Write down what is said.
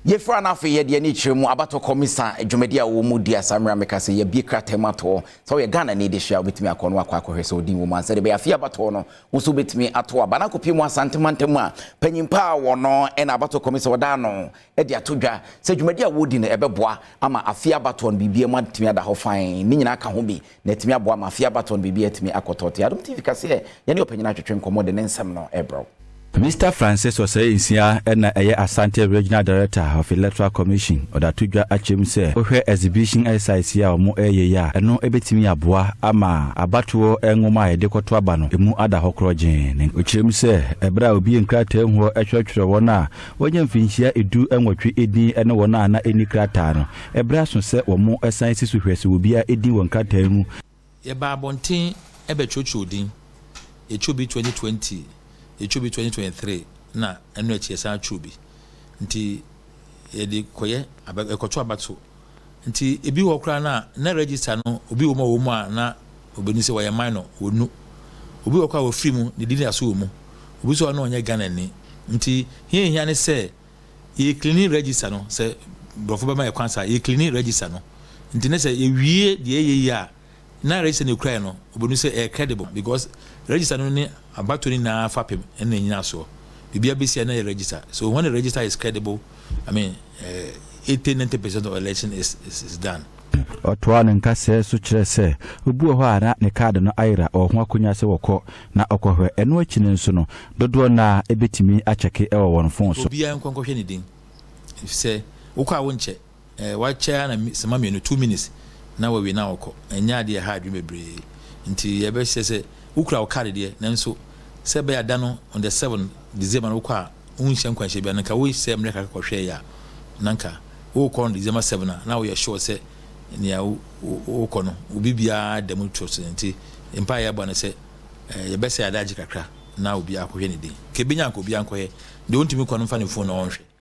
Ye fra na fe ye de ni chiremu abato komisa dwumadi a wo mu dia samra meka se ye bi kratemato so ye Ghana ni de hia obetimi akono akwa so odin wo man se de be afia abato no wo so betimi ato aba na kopim asantemantem a panyimpa wo no e na abato komisa woda no e de atodwa se dwumadi a wo di no ebeboa ama afia abato no bibie mu atimi ada ho fan ni nyina aka ho bi na atimi aboa ama afia abato no bibie atimi akotote Adom TV ka se ye ne opanyina twetwe nkomo de nsem no ebro. Mr. Francis was saying, "Sia and Asante Regional Director of Electoral Commission, or that Tuja Achimse, where exhibition SICA or more ya, and no ebetimi aboa ama abatuo engoma edekotwa bano emu ada hokrojen which him say ebra obi nkratem ho ehwehwere wona wonye mfinhia edu enwotwe edi ene wona na eni krata no ebra so se wo mo esansi so hwese obi a edi won krata mu ye ba bonten ebechocho odin echobi 2020 it should be 2023 na enu echi esa chubi nti yedi koye ekoto abato nti ebi wo kra na register no obi wo mu a na obeni se wa minor wonu obi wo kwa wo free mu ne didi aso wo mu obi so na onye Ghana ni nti hia ne se ye cleaning register no se brofo ba ma ye kwansa ye cleaning register no nti ne se ye wie de ye ya na register ne kra no obeni se credible because register no ni abato ni na fapem ene nyina so bibia besi na register so when the register is credible I mean 80-90% of election is done. Otwane nkase so kire se obu ho ara ne card no aira ohwa konya se wokọ na okohwe eno akine nso no dodo na ebetimi acheke ewo won phone so bia nkonkọhwe ne din if say wokọ awo nche wa chair na sema me no 2 minutes na we na wokọ enya de ha adwe mebre nti ye be se ukura o card de nanso se be ada no on the 7th December no kwa unhye nkwanhye bia nka wo se mreka kohwe ya nanka wo ko on December 7 na wo ye sure se nia wo ko no obi bia dem trust nti empa ya bɔ ne se ye be se adaji kakra na obi akohwe ne din ke benya ko obi ankohwe de ontimi ko no fa ne phone no onhwe